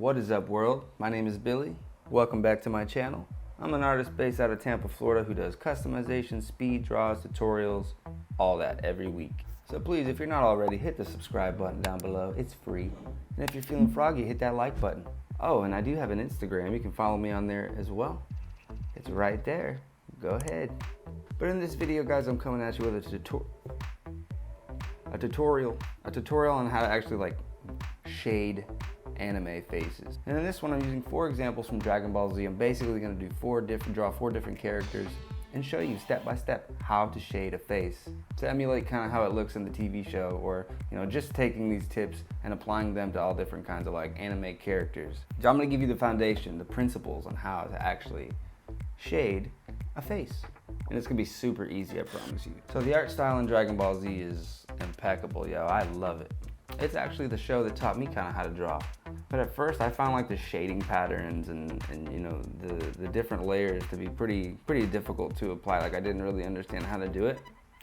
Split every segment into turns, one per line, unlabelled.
What is up, world? My name is Billy. Welcome back to my channel. I'm an artist based out of Tampa, Florida who does customization, speed draws, tutorials, all that every week. So please, if you're not already, hit the subscribe button down below. It's free. And if you're feeling froggy, hit that like button. Oh, and I do have an Instagram. You can follow me on there as well. It's right there. Go ahead. But in this video, guys, I'm coming at you with a tutorial on how to actually shade anime faces. And in this one, I'm using 4 examples from Dragon Ball Z. I'm basically going to do draw four different characters and show you step by step how to shade a face to emulate kind of how it looks in the TV show, or just taking these tips and applying them to all different kinds of anime characters. So I'm going to give you the foundation, the principles on how to actually shade a face. And it's gonna be super easy, I promise you. So the art style in Dragon Ball Z is impeccable, yo. I love it. It's actually the show that taught me kind of how to draw. But at first I found the shading patterns and the different layers to be pretty difficult to apply. I didn't really understand how to do it.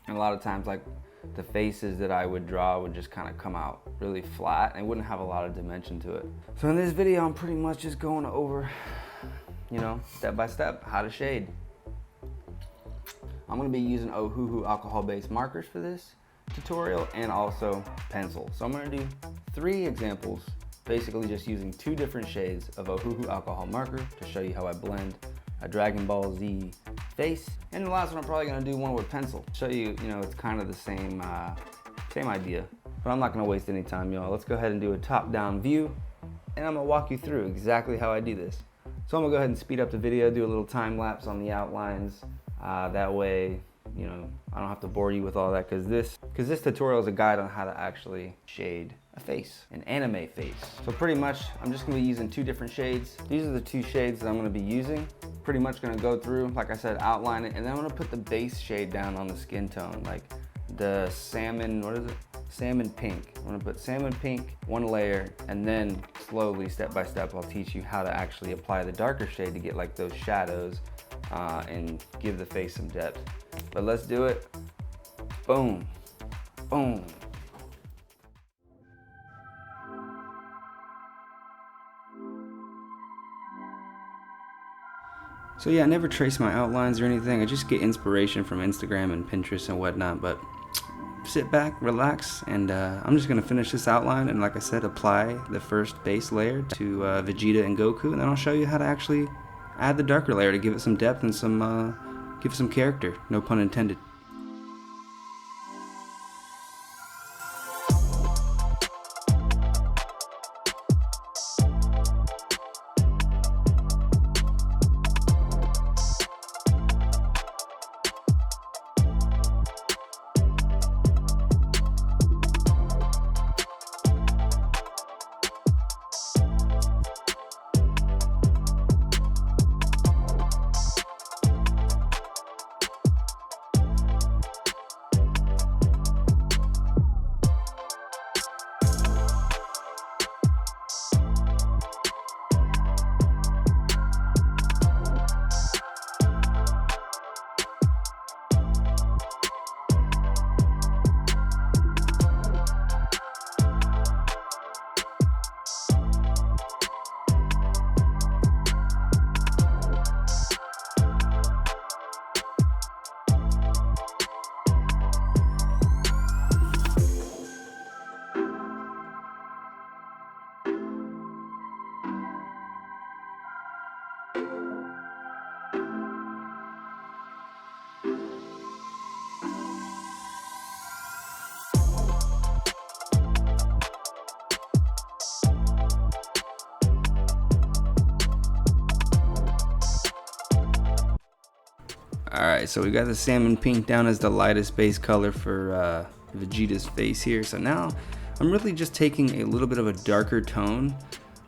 And a lot of times the faces that I would draw would just kind of come out really flat and wouldn't have a lot of dimension to it. So in this video, I'm pretty much just going over, step by step, how to shade. I'm going to be using Ohuhu alcohol-based markers for this tutorial and also pencil. So I'm going to do 3 examples, basically just using 2 different shades of Ohuhu alcohol marker to show you how I blend a Dragon Ball Z face. And the last one, I'm probably going to do one with pencil. Show you, it's kind of the same idea. But I'm not going to waste any time, y'all. Let's go ahead and do a top-down view, and I'm going to walk you through exactly how I do this. So I'm going to go ahead and speed up the video, do a little time lapse on the outlines. That way, I don't have to bore you with all that, because this tutorial is a guide on how to actually shade a face, an anime face. So pretty much, I'm just going to be using 2 different shades. These are the 2 shades that I'm going to be using. Pretty much going to go through, like I said, outline it, and then I'm going to put the base shade down on the skin tone, like the salmon, what is it? Salmon pink. I'm going to put salmon pink, 1 layer, and then slowly, step by step, I'll teach you how to actually apply the darker shade to get those shadows and give the face some depth. But let's do it. Boom, boom. So yeah, I never trace my outlines or anything. I just get inspiration from Instagram and Pinterest and whatnot. But sit back, relax, and I'm just gonna finish this outline and, like I said, apply the first base layer to Vegeta and Goku, and then I'll show you how to actually add the darker layer to give it some depth and give it some character, no pun intended. Alright, so we got the salmon pink down as the lightest base color for Vegeta's face here. So now I'm really just taking a little bit of a darker tone,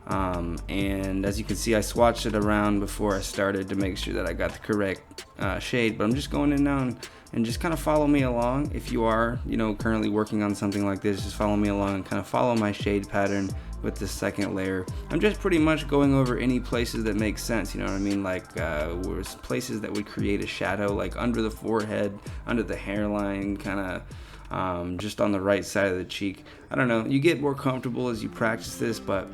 and as you can see, I swatched it around before I started to make sure that I got the correct shade. But I'm just going in now and just kind of follow me along. If you are currently working on something like this, just follow me along and kind of follow my shade pattern with the second layer. I'm just pretty much going over any places that make sense, you know what I mean? Places that would create a shadow, like under the forehead, under the hairline, kind of just on the right side of the cheek. I don't know, you get more comfortable as you practice this, but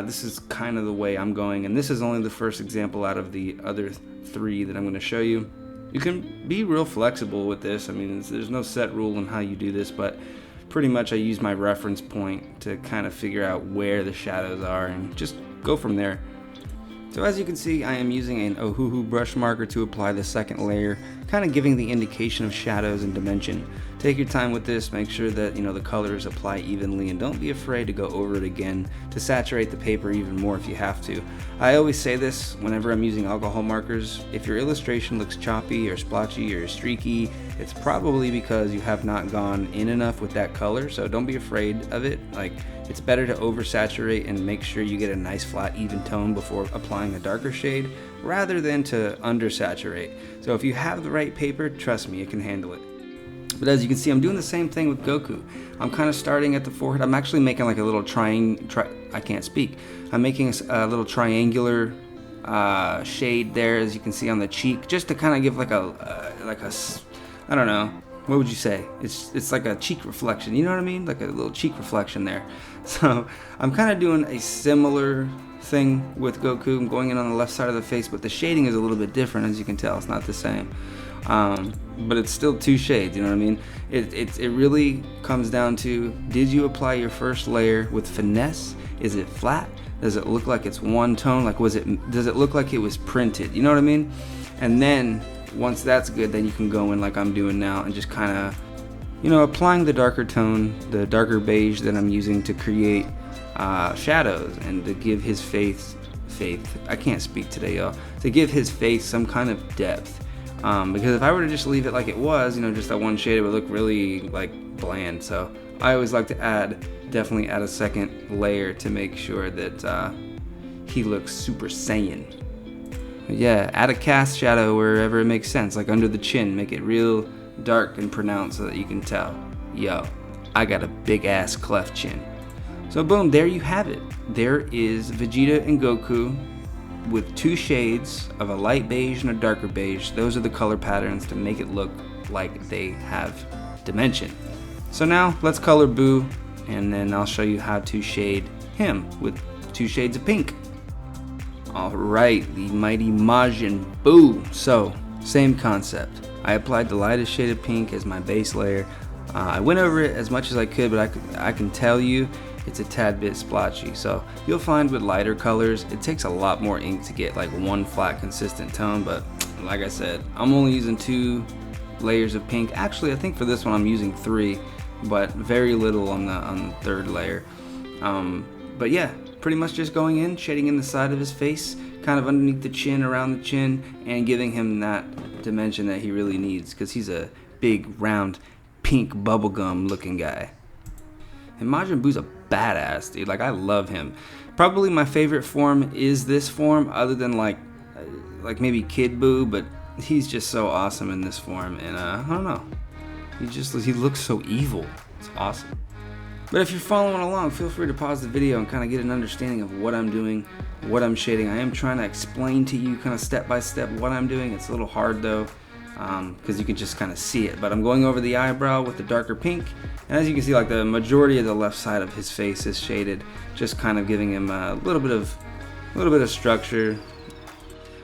this is kind of the way I'm going, and this is only the first example out of the other 3 that I'm going to show you. You can be real flexible with this. I mean, there's no set rule on how you do this, but pretty much I use my reference point to kind of figure out where the shadows are and just go from there. So as you can see, I am using an Ohuhu brush marker to apply the second layer, kind of giving the indication of shadows and dimension. Take your time with this, make sure that the colors apply evenly, and don't be afraid to go over it again to saturate the paper even more if you have to. I always say this whenever I'm using alcohol markers: if your illustration looks choppy or splotchy or streaky, it's probably because you have not gone in enough with that color, so don't be afraid of it. It's better to oversaturate and make sure you get a nice flat even tone before applying a darker shade rather than to undersaturate. So if you have the right paper, trust me, it can handle it. But as you can see, I'm doing the same thing with Goku. I'm kind of starting at the forehead. I'm actually making like a little I can't speak. I'm making a little triangular shade there, as you can see on the cheek, just to kind of give like a I don't know, what would you say? It's like a cheek reflection, you know what I mean? Like a little cheek reflection there. So I'm kind of doing a similar thing with Goku. I'm going in on the left side of the face, but the shading is a little bit different, as you can tell. It's not the same. But it's still 2 shades, you know what I mean? It really comes down to, did you apply your first layer with finesse? Is it flat? Does it look like it's one tone? Does it look like it was printed? You know what I mean? And then once that's good, then you can go in like I'm doing now and just kind of, applying the darker tone, the darker beige that I'm using to create shadows and to give his face, I can't speak today, y'all, to give his face some kind of depth. Because if I were to just leave it like it was, just that one shade, it would look really like bland. So I always like to definitely add a second layer to make sure that he looks Super Saiyan. Yeah, add a cast shadow wherever it makes sense, like under the chin, make it real dark and pronounced so that you can tell, yo, I got a big ass cleft chin. So boom, there you have it. There is Vegeta and Goku with 2 shades of a light beige and a darker beige. Those are the color patterns to make it look like they have dimension. So now let's color Boo, and then I'll show you how to shade him with 2 shades of pink. Alright, the mighty Majin Buu. So, same concept. I applied the lightest shade of pink as my base layer. I went over it as much as I could, but I can tell you it's a tad bit splotchy. So you'll find with lighter colors, it takes a lot more ink to get like one flat consistent tone, but like I said, I'm only using 2 layers of pink. Actually, I think for this one I'm using 3, but very little on the 3rd layer. But yeah, pretty much just going in, shading in the side of his face, kind of underneath the chin, around the chin, and giving him that dimension that he really needs, because he's a big, round, pink bubblegum looking guy. And Majin Buu's a badass, dude. Like, I love him. Probably my favorite form is this form, other than like maybe Kid Buu, but he's just so awesome in this form, and I don't know. He looks so evil. It's awesome. But if you're following along, feel free to pause the video and kind of get an understanding of what I'm doing, what I'm shading. I am trying to explain to you kind of step by step what I'm doing. It's a little hard though, because you can just kind of see it. But I'm going over the eyebrow with the darker pink, and as you can see, like the majority of the left side of his face is shaded, just kind of giving him a little bit of structure.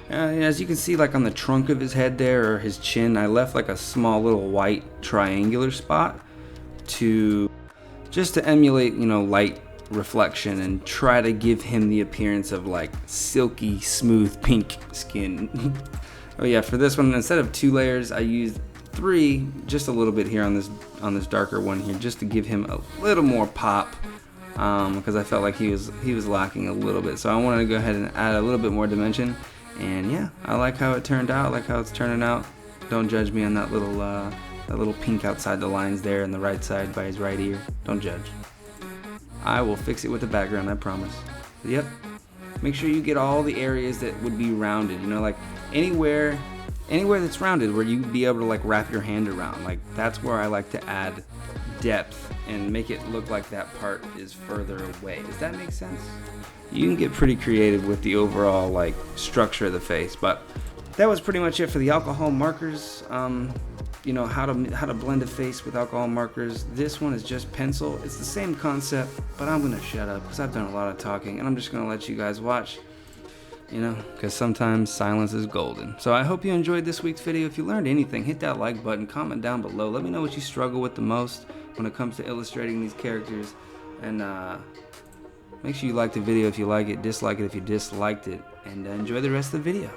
As you can see, like on the trunk of his head there, or his chin, I left like a small little white triangular spot just to emulate, light reflection and try to give him the appearance of like silky, smooth pink skin. Oh yeah, for this one, instead of 2 layers, I used 3, just a little bit here on this darker one here, just to give him a little more pop, because I felt like he was lacking a little bit. So I wanted to go ahead and add a little bit more dimension. And yeah, I like how it turned out. I like how it's turning out. Don't judge me on that little pink outside the lines there on the right side by his right ear. Don't judge. I will fix it with the background, I promise. But yep. Make sure you get all the areas that would be rounded. Like anywhere that's rounded where you'd be able to like wrap your hand around. Like that's where I like to add depth and make it look like that part is further away. Does that make sense? You can get pretty creative with the overall like structure of the face, but that was pretty much it for the alcohol markers. you know, how to blend a face with alcohol markers. This one is just pencil. It's the same concept, but I'm gonna shut up because I've done a lot of talking, and I'm just gonna let you guys watch, you know, because sometimes silence is golden. So I hope you enjoyed this week's video. If you learned anything, hit that like button, comment down below, let me know what you struggle with the most when it comes to illustrating these characters, and make sure you like the video if you like it, dislike it if you disliked it, and enjoy the rest of the video.